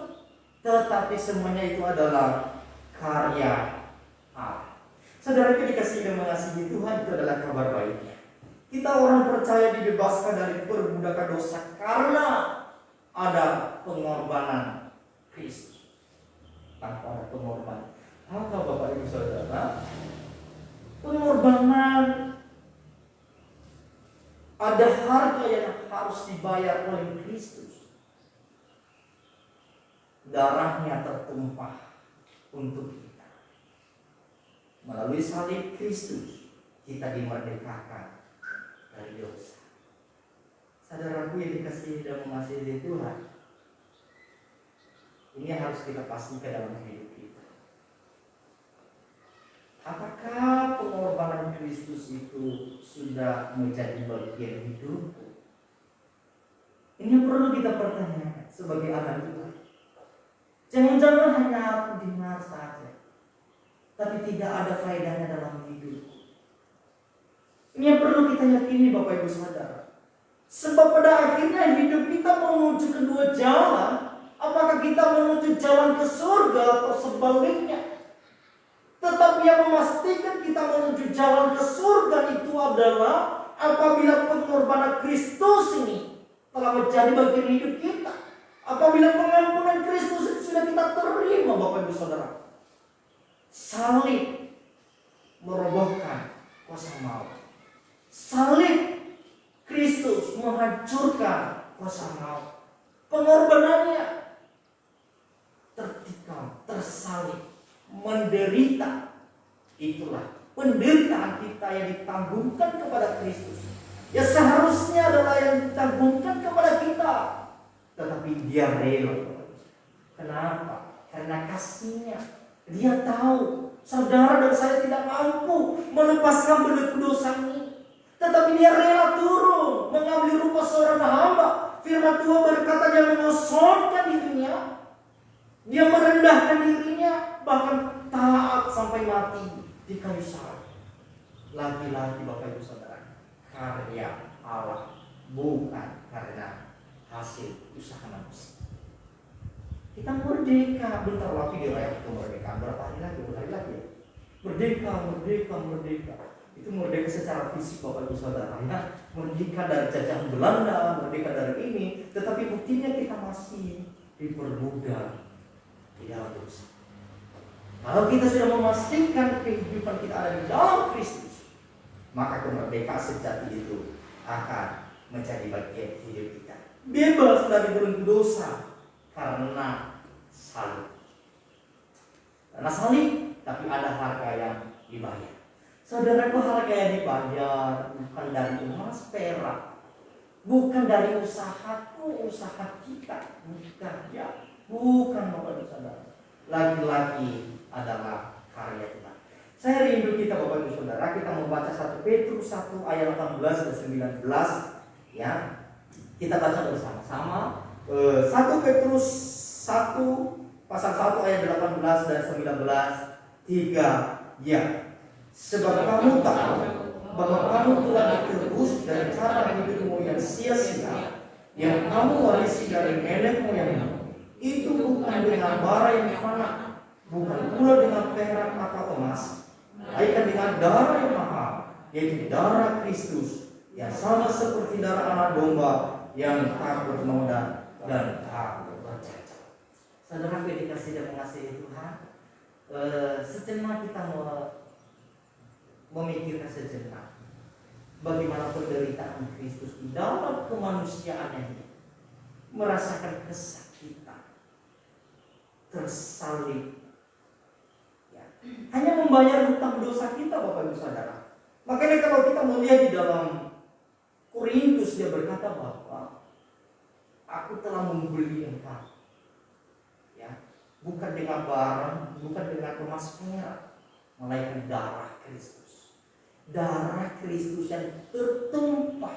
[SPEAKER 3] tetapi semuanya itu adalah karya Allah. Saudara yang dikasihi dan mengasihi Tuhan, itu adalah kabar baiknya. Kita orang percaya dibebaskan dari perbudakan dosa karena ada pengorbanan Kristus. Tanpa ada pengorbanan, apa Bapak Ibu Saudara? Pengorbanan, ada harga yang harus dibayar oleh Kristus. Darahnya tertumpah untuk kita. Melalui salib Kristus kita dimerdekakan dari dosa. Saudaraku yang dikasihi dan mengasihi Tuhan, ini harus kita pastikan dalam hidup kita. Apakah pengorbanan Kristus itu sudah menjadi bagian hidupku? Ini perlu kita pertanyakan sebagai anak Tuhan. Jangan-jangan hanya aku dengar saja, tapi tidak ada faedahnya dalam hidupku. Ini yang perlu kita yakini Bapak Ibu Saudara. Sebab pada akhirnya hidup kita menuju kedua jalan. Apakah kita menuju jalan ke surga atau sebaliknya? Tetapi yang memastikan kita menuju jalan ke surga itu adalah apabila pengorbanan Kristus ini telah menjadi bagian hidup kita. Apabila pengampunan Kristus itu sudah kita terima Bapak Ibu Saudara. Salib merobohkan kuasa maut. Salib Kristus menghancurkan kuasa maut. Pengorbanannya tertikam, tersalib, menderita. Itulah penderitaan kita yang ditanggungkan kepada Kristus. Ya seharusnya adalah yang ditanggungkan kepada kita, tetapi Dia rela. Kenapa? Karena kasih-Nya. Dia tahu saudara dan saya tidak mampu melepaskan belenggu dosa ini, tetapi Dia rela turun mengambil rupa seorang hamba. Firman Tuhan berkata Dia mengosongkan dirinya, Dia merendahkan dirinya, bahkan taat sampai mati di kayu salib. Lagi-lagi Bapak Ibu Saudara, karya Allah, bukan karena hasil usaha manusia. Kita merdeka, bentar lagi dirayakan kemerdekaan. Berapa hari lagi? Merdeka, merdeka, merdeka. Itu merdeka secara fisik Bapak Ibu Saudara ya. Merdeka dari jajahan Belanda, merdeka dari ini, tetapi buktinya kita masih diperbudak di dalam dosa. Kalau kita sudah memastikan kehidupan kita ada di dalam Kristus, maka kemerdekaan sejati itu akan menjadi bagian hidup kita. Bebas dari belenggu dosa karena salib. Karena salib, tapi ada harga yang dibayar. Saudaraku, harga yang dibayar bukan dari emas perak, bukan dari usahaku, usaha kita, bukan ya, bukan Bapak Ibu Saudara. Lagi-lagi adalah karya Tuhan. Saya rindu kita Bapak Ibu Saudara, kita membaca 1 Petrus 1 ayat 18 dan 19 ya. Kita baca bersama-sama 1 Petrus 1 pasal 1 ayat 18 dan 19 3 ya. Sebab kamu tahu bahwa kamu telah ditebus dari cara hidupmu yang sia-sia yang kamu warisi dari nenek moyangmu. Itu bukan dengan bara yang fana, bukan pula dengan perak atau emas, melainkan dengan darah yang mahal, yaitu darah Kristus, yang sama seperti darah anak domba yang tak bernoda dan tak bercacat. Saudara dikasih dan mengasihi Tuhan, sejenak kita memikirkan sejenak bagaimana penderitaan Kristus di dalam kemanusiaannya, merasakan kesakitan, tersalib, ya, hanya membayar hutang dosa kita Bapak Ibu Saudara. Makanya kalau kita melihat di dalam Korintus, dia berkata bahwa aku telah membeli engkau, ya, bukan dengan barang, bukan dengan emas perak, melainkan darah Kristus. Darah Kristus yang tertumpah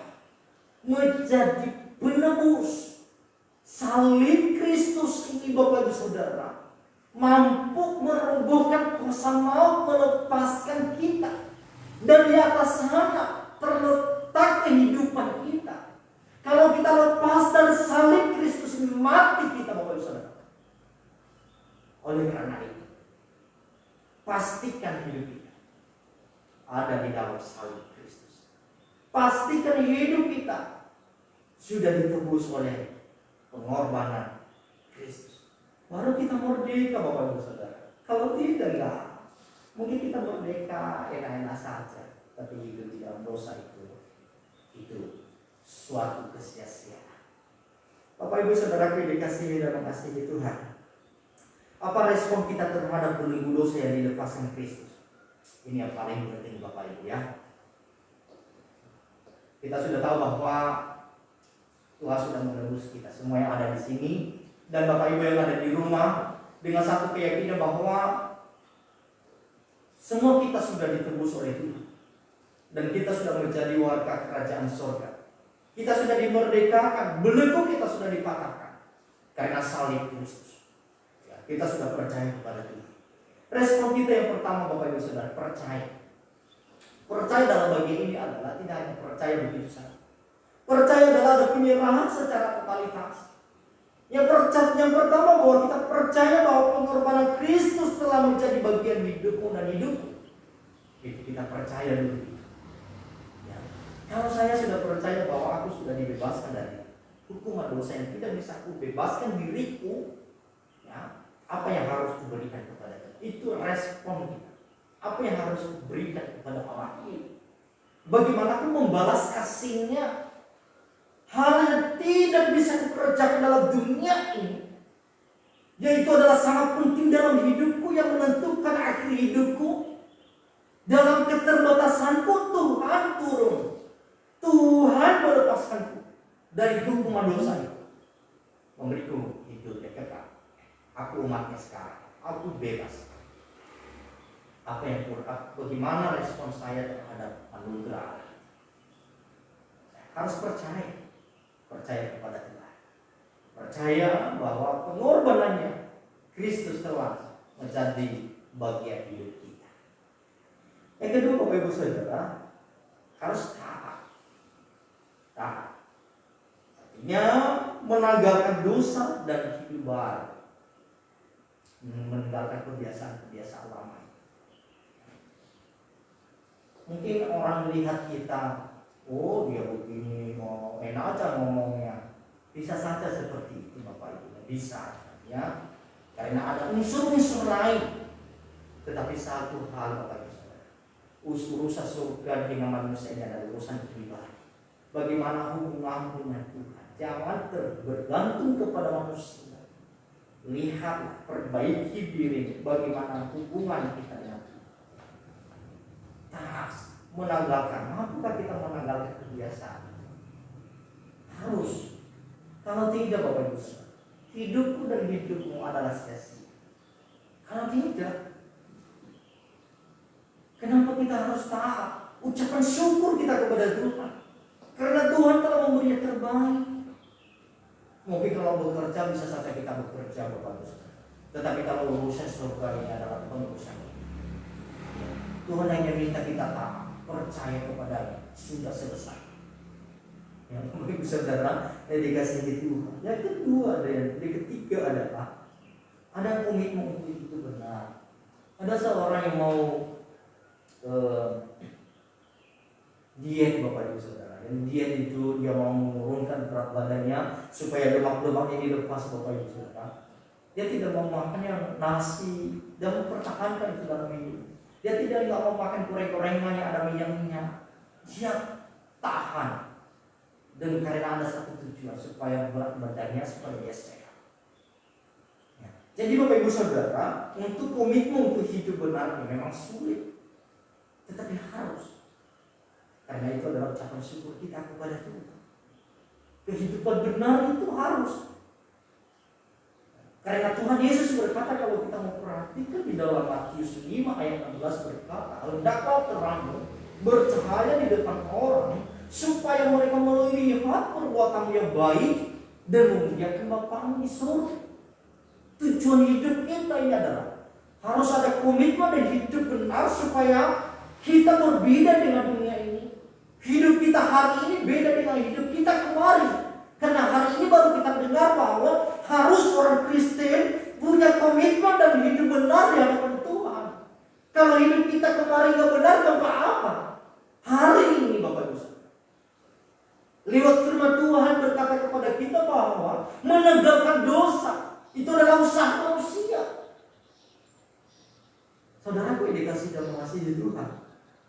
[SPEAKER 3] menjadi penebus. Salib Kristus ini Bapak Ibu Saudara mampu merobohkan kuasa maut, melepaskan kita. Dan di atas sana terletak kehidupan kita. Kalau kita lepas dari salib Kristus ini, mati kita Bapak Ibu Saudara. Oleh karena itu, pastikan hidup kita ada di dalam salib Kristus. Pastikan hidup kita sudah ditebus oleh pengorbanan Kristus. Baru kita merdeka Bapak Ibu Saudara. Kalau tidak, enggak. Mungkin kita merdeka enak-enak saja, tapi hidup di dalam dosa itu suatu kesia-siaan. Bapak Ibu Saudara dikasihi dan mengasihi Tuhan, apa respon kita terhadap belenggu dosa yang dilepaskan Kristus? Ini yang paling penting Bapak Ibu ya. Kita sudah tahu bahwa Tuhan sudah menebus kita semua yang ada di sini, dan Bapak Ibu yang ada di rumah dengan satu keyakinan bahwa semua kita sudah ditebus oleh Tuhan dan kita sudah menjadi warga kerajaan surga. Kita sudah dimerdekakan, belenggu kita sudah dipatahkan karena salib Kristus. Ya, kita sudah percaya kepada Tuhan. Respon kita yang pertama Bapak Ibu Saudara, percaya. Percaya dalam bagian ini adalah tidak hanya percaya begitu saja. Percaya adalah ada penyerahan secara totalitas. Yang pertama bahwa kita percaya bahwa pengorbanan Kristus telah menjadi bagian hidupmu dan hidupku. Kita percaya dulu. Ya. Kalau saya sudah percaya bahwa aku sudah dibebaskan dari hukuman dosa yang tidak bisa aku bebaskan diriku, ya, apa yang harus kuberikan kepada kita? Itu respon kita. Apa yang harus kuberikan kepada orang ini? Bagaimana aku membalas kasihnya? Hal yang tidak bisa kukerjakan dalam dunia ini, yaitu adalah sangat penting dalam hidupku yang menentukan akhir hidupku. Dalam keterbatasanku Tuhan turun. Tuhan melepaskanku dari hukuman dosa itu, memberiku hidup yang kekal. Aku umatnya sekarang, aku bebas. Apa yang bagaimana respon saya terhadap anugerah? Harus percaya kepada Tuhan. Percaya bahwa pengorbanannya Kristus telah menjadi bagian hidup kita. Yang kedua Bapak Ibu Saudara, harus taat. Artinya menanggalkan dosa dan hidup baru. Meninggalkan kebiasaan-kebiasaan lama. Mungkin orang melihat kita, oh dia begini, mau enak aja ngomongnya. Bisa saja seperti itu Bapak Ibu, bisa ya. Karena ada unsur-unsur lain. Tetapi satu hal Bapak Ibu Saudara, urusan surga dengan manusia ini adalah urusan pribadi. Bagaimana hubunganmu dengan Tuhan? Jangan bergantung kepada manusia. Lihat, perbaiki diri. Bagaimana hubungan kita dengan Tuhan? Taat, menanggalkan. Mampukah kita menanggalkan kebiasaan? Harus. Kalau tidak Bapak Ibu, hidupku dan hidupmu adalah sia-sia. Kalau tidak, kenapa kita harus taat? Ucapan syukur kita kepada Tuhan. Karena Tuhan telah memberi yang terbaik. Mungkin kalau bekerja bisa saja kita bekerja Bapak Ibu. Tetapi kalau urusan surga ini adalah urusan Tuhan hanya minta kita taat, percaya kepadanya, sudah selesai. Yang Bapak Ibu Saudara, dikasih di Tuhan. Yang kedua yang ketiga adalah ada komitmen untuk itu benar. Ada seorang yang mau diet Bapak Ibu Saudara. Dan diet itu dia mau menurunkan berat badannya supaya lemak-lemaknya dilepas Bapak Ibu Saudara. Dia tidak mau makan yang nasi dan mempertahankan itu dalam hidup. Dia tidak mau makan goreng-gorengan yang ada minyak-minyak. Dia tahan. Dan karena ada satu tujuan supaya berat badannya supaya dia sehat. Ya. Jadi Bapak Ibu Saudara, untuk komitmen untuk hidup benar memang sulit. Tetapi harus. Karena itu adalah ucapan syukur kita kepada Tuhan. Kehidupan benar itu harus. Karena Tuhan Yesus berkata, kalau kita mau perhatikan di dalam Matius 5 ayat 16 berkata, hendaklah terang bercahaya di depan orang supaya mereka melihat perbuatan yang baik dan memuliakan Bapa di surga. Tujuan hidup kita ini adalah harus ada komitmen dan hidup benar supaya kita berbeda dengan dunia ini. Hidup kita hari ini beda dengan hidup kita kemarin. Karena hari ini baru kita dengar bahwa harus orang Kristen punya komitmen dan hidup benar di hadapan Tuhan. Kalau hidup kita kemarin gak benar, maka apa? Hari ini Bapak Ibu, lewat firman Tuhan berkata kepada kita bahwa menegakkan dosa itu adalah usaha manusia. Saudaraku yang dikasih dan mengasihi Tuhan,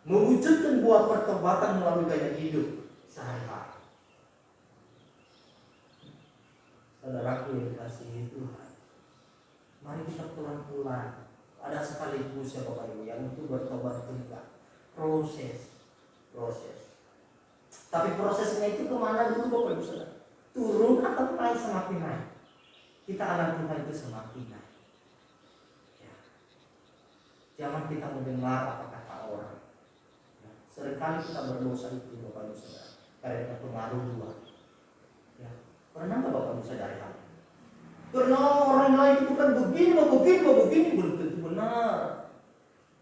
[SPEAKER 3] mewujudkan buah pertobatan melalui gaya hidup sehari-hari. Saudaraku yang dikasihi Tuhan, mari kita pelan-pelan. Ada sekaligus ya Bapak Ibu yang untuk bertobat juga. Proses. Tapi prosesnya itu kemana dulu Bapak Ibu Saudara? Turun atau naik semakin naik? Kita anak Tuhan itu semakin naik. Ya. Jangan kita mendengar apa kata orang. Ya. Seringkali kita berdosa itu Bapak Ibu Saudara karena pengaruh luar. Ya. Pernah nggak Bapak Ibu Saudara hal? Karena orang lain itu bukan begini, belum tentu benar.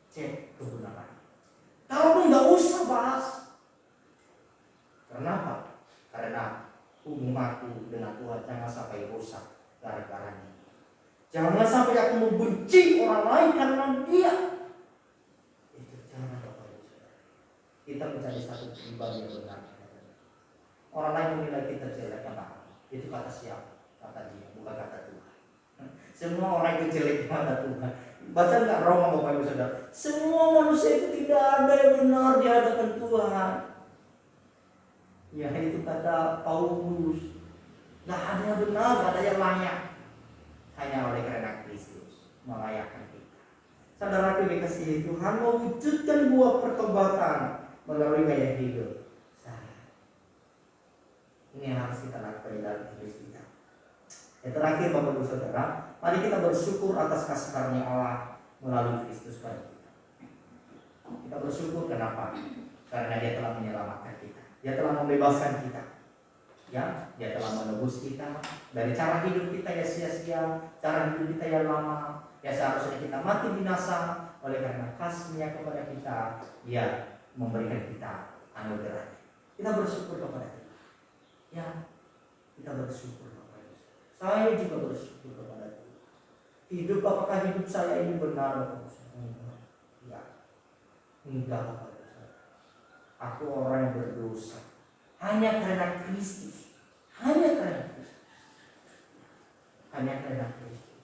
[SPEAKER 3] Cek kebenaran. Kalaupun nggak usah bahas. Kenapa? Karena hubunganku dengan Tuhan jangan sampai rusak gara-garanya. Jangan sampai aku membenci orang lain karena dia. Itu jangan Bapak Ibu Saudara. Kita mencari satu pribadi yang benar. Orang lain menilai kita jelek apa? Itu kata siapa? Kata dia, bukan kata Tuhan. Semua orang itu jelek kata Tuhan. Baca nggak Roma Bapak Ibu Saudara? Semua manusia itu tidak ada yang benar di hadapan Tuhan. Ya itu kata Paulus. Nggak ada yang benar, nggak ada yang layak. Hanya oleh karena Kristus melayakkan kita. Saudara dikasihi Tuhan, mewujudkan buah pertobatan melalui gaya hidup. Ini yang harus kita lakukan dalam hidup kita. Yang terakhir Bapak Ibu Saudara, mari kita bersyukur atas kasih karunia Allah melalui Kristus pada kita. Kita bersyukur kenapa? Karena Dia telah menyelamatkan kita. Dia telah membebaskan kita. Ya, Dia telah menebus kita dari cara hidup kita yang sia-sia, cara hidup kita yang lama, ya seharusnya kita mati binasa. Oleh karena kasih-Nya kepada kita, Dia memberikan kita anugerah. Kita bersyukur kepada Dia. Ya, kita bersyukur Bapak Ibu. Saya juga bersyukur kepada Tuhan. Hidup apakah hidup saya ini benar Bapak Ibu? Ya, enggak Bapak Ibu. aku orang yang berdosa. Hanya karena Kristus. Hanya karena Kristus. Hanya karena Kristus.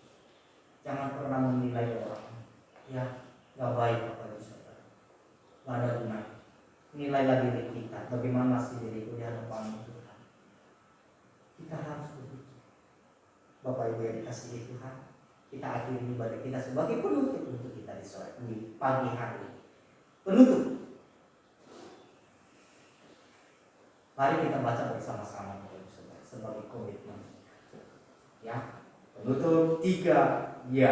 [SPEAKER 3] Jangan pernah menilai orang. Ya, gak baik Bapak Ibu Saudara. Gak ada gunanya. Nilailah diri kita. Bagaimana sih diriku di hadapan Tuhan. Kita harus begitu. Bapak Ibu yang dikasihi Tuhan, kita akhiri ibadah kita sebagai penutup untuk kita di pagi hari. Penutup. Mari kita baca bersama-sama sebagai komitmen. Ya, penutup 3 ya.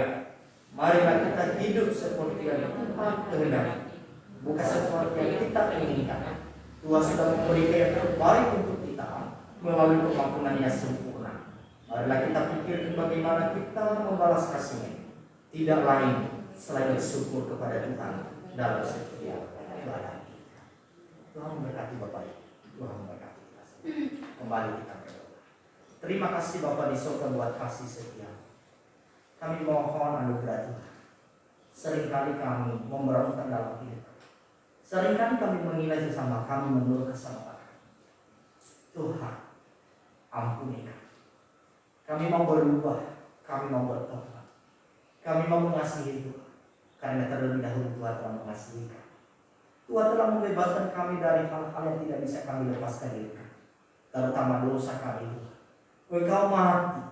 [SPEAKER 3] Marilah kita hidup seperti yang Tuhan kehendaki, bukan seperti yang kita inginkan. Tuhan sudah memberikan yang terbaik untuk kita melalui kemampuan yang sempurna. Marilah kita pikirkan bagaimana kita membalas kasih-Nya. Tidak lain selain bersyukur kepada Tuhan dalam setiap ibadah kita. Tuhan memberkati Bapak Ibu. Tuhan memberkati kita. Kembali kita berdoa. Terima kasih Bapa di surga buat kasih setia. Kami mohon anugerah Tuhan. Seringkali kami memberontak dalam hidup. Seringkali kami menilai sesama kami menurut kesalahan. Tuhan, ampuni kami. Kami mau berubah, kami mau bertobat. Kami mau mengasihi Tuhan. Karena terlebih dahulu Tuhan telah mengasihi kami. Tuhan telah membebaskan kami dari hal-hal yang tidak bisa kami lepaskan diri kami. Terutama dosa kami Tuhan. Engkau mati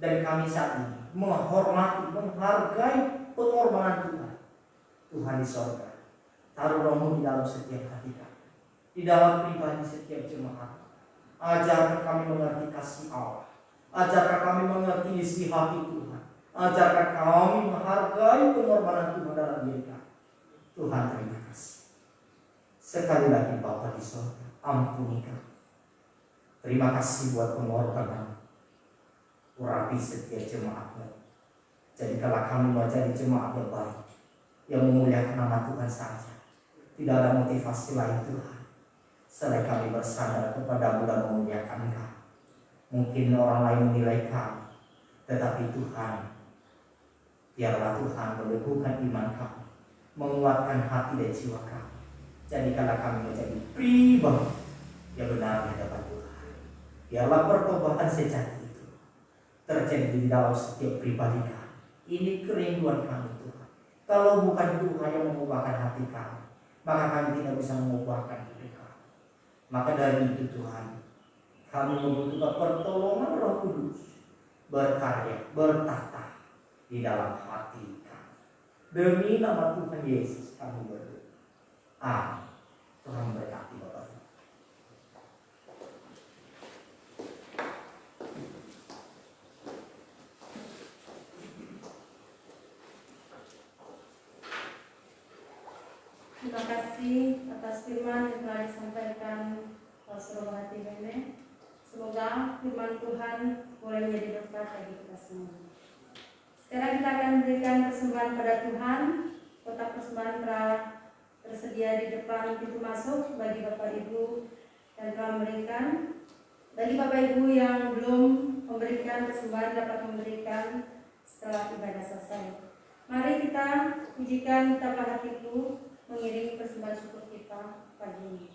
[SPEAKER 3] dan kami saat ini menghormati, menghargai pengorbanan Tuhan. Tuhan di sorga, taruh rohmu di dalam setiap hati kami, di dalam pribadi setiap jemaat. Ajarkan kami mengerti kasih Allah. Ajarkan kami mengerti isi hati Tuhan. Ajarkan kami menghargai pengorbanan Tuhan dalam diri kami. Tuhan terima kasih. Sekali lagi Bapa di sorga, ampuni kami. Terima kasih buat pengorbanan. Urapi setiap jemaat-Mu. Jadikanlah kami menjadi jemaat yang baik, yang memuliakan nama Tuhan saja. Tidak ada motivasi lain Tuhan selain kami bersandar kepada-Mu dan memuliakan Engkau. Mungkin orang lain menilai kami, tetapi Tuhan, biarlah Tuhan meneguhkan iman kami, menguatkan hati dan jiwa kami. Jadikanlah kami menjadi pribadi yang benar di hadapan Tuhan. Biarlah pertobatan sejati itu terjadi di dalam setiap pribadi kami. Ini kerinduan kami Tuhan. Kalau bukan Tuhan yang mengubahkan hati kami, maka kami tidak bisa mengubahkan hidup kami. Maka dari itu Tuhan, kami membutuhkan pertolongan Roh Kudus berkarya, bertata di dalam hati kami. Demi nama Tuhan Yesus kami berdoa. Amin. Tuhan memberkati Bapak.
[SPEAKER 1] Terima kasih atas firman yang telah disampaikan Pastor Rohati Bene. Semoga firman Tuhan boleh menjadi berkat bagi kita semua. Sekarang kita akan memberikan persembahan pada Tuhan. Kotak persembahan telah tersedia di depan pintu masuk bagi Bapak Ibu yang telah memberikan. Bagi Bapak Ibu yang belum memberikan persembahan dapat memberikan setelah ibadah selesai. Mari kita pujikan betapa hatiku mengiringi persembahan syukur kita pagi ini.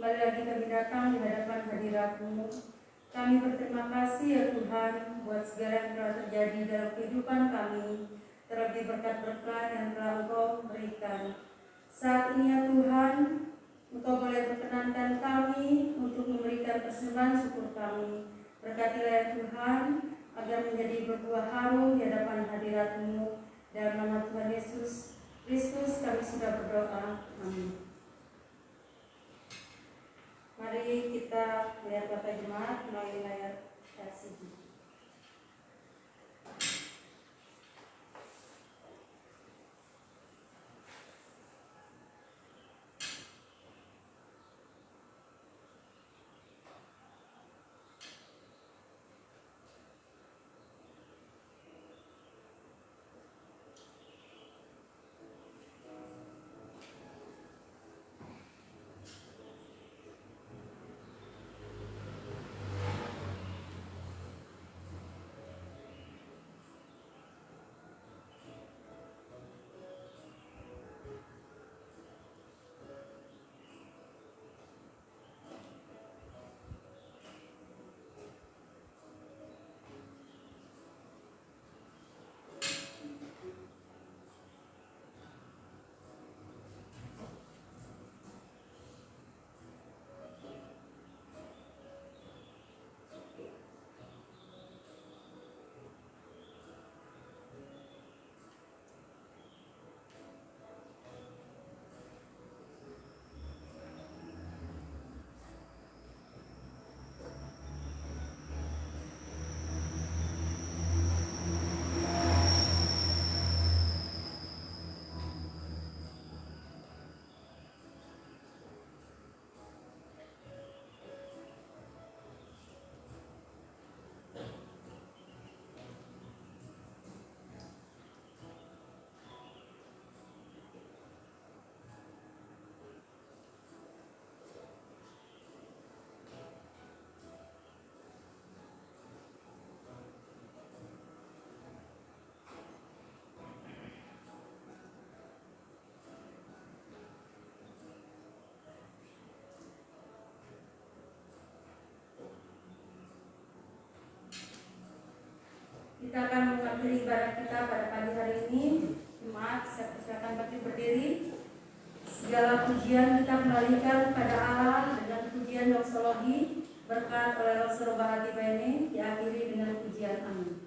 [SPEAKER 1] kembali lagi kami datang di hadapan hadirat-Mu. Kami berterima kasih ya Tuhan buat segala yang telah terjadi dalam kehidupan kami, terlebih berkat-berkat yang telah Engkau berikan. Saat ini ya Tuhan, Engkau boleh berkenankan kami untuk memberikan persembahan syukur kami. Berkatilah ya Tuhan, agar menjadi berbuah harum di hadapan hadirat-Mu. Dalam nama Tuhan Yesus Kristus kami sudah berdoa. Amin. Mari kita melihat Bapak Jemaat melalui layar LCD. Kita akan mengakhiri ibadah kita pada pagi hari ini. Jemaat, saya persilakan bagi berdiri. Segala pujian kita kembalikan pada Allah dengan pujian doksologi berkat oleh Rasul Bahati Bene, diakhiri dengan pujian amin.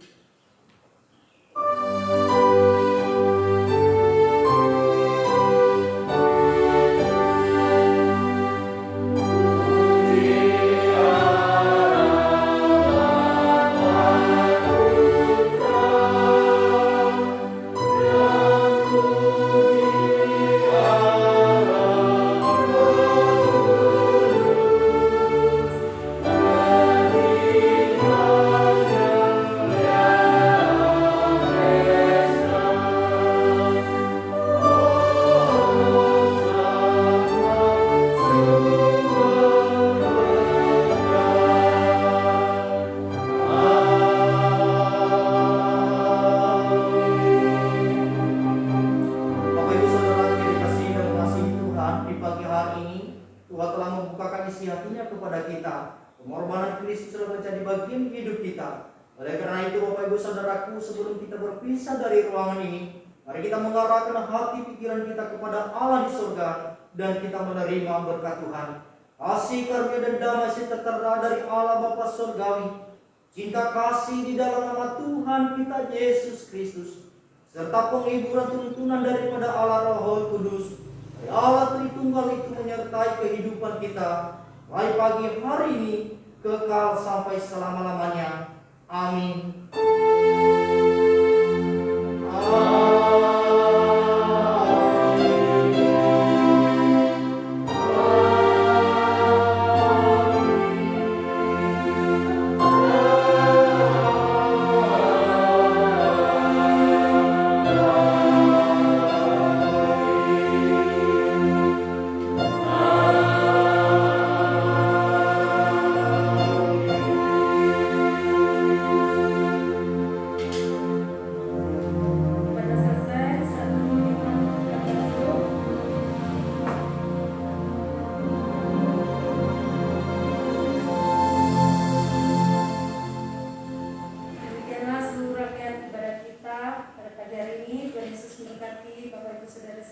[SPEAKER 3] Dan kita menerima berkat Tuhan, kasih karunia dan damai sejahtera dari Allah Bapa Surgawi, cinta kasih di dalam nama Tuhan kita Yesus Kristus, serta penghiburan tuntunan daripada Allah Roh Kudus, dari Allah Tritunggal itu menyertai kehidupan kita, mulai pagi hari ini kekal sampai selama-lamanya. Amin.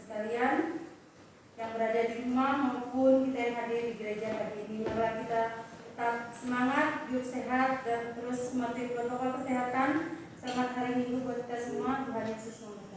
[SPEAKER 1] sekalian yang berada di rumah maupun kita yang hadir di gereja pagi ini. Marilah kita tetap semangat, hidup sehat, dan terus mematuhi protokol kesehatan. Selamat hari Minggu buat kita semua. Tuhan Yesus memberkati.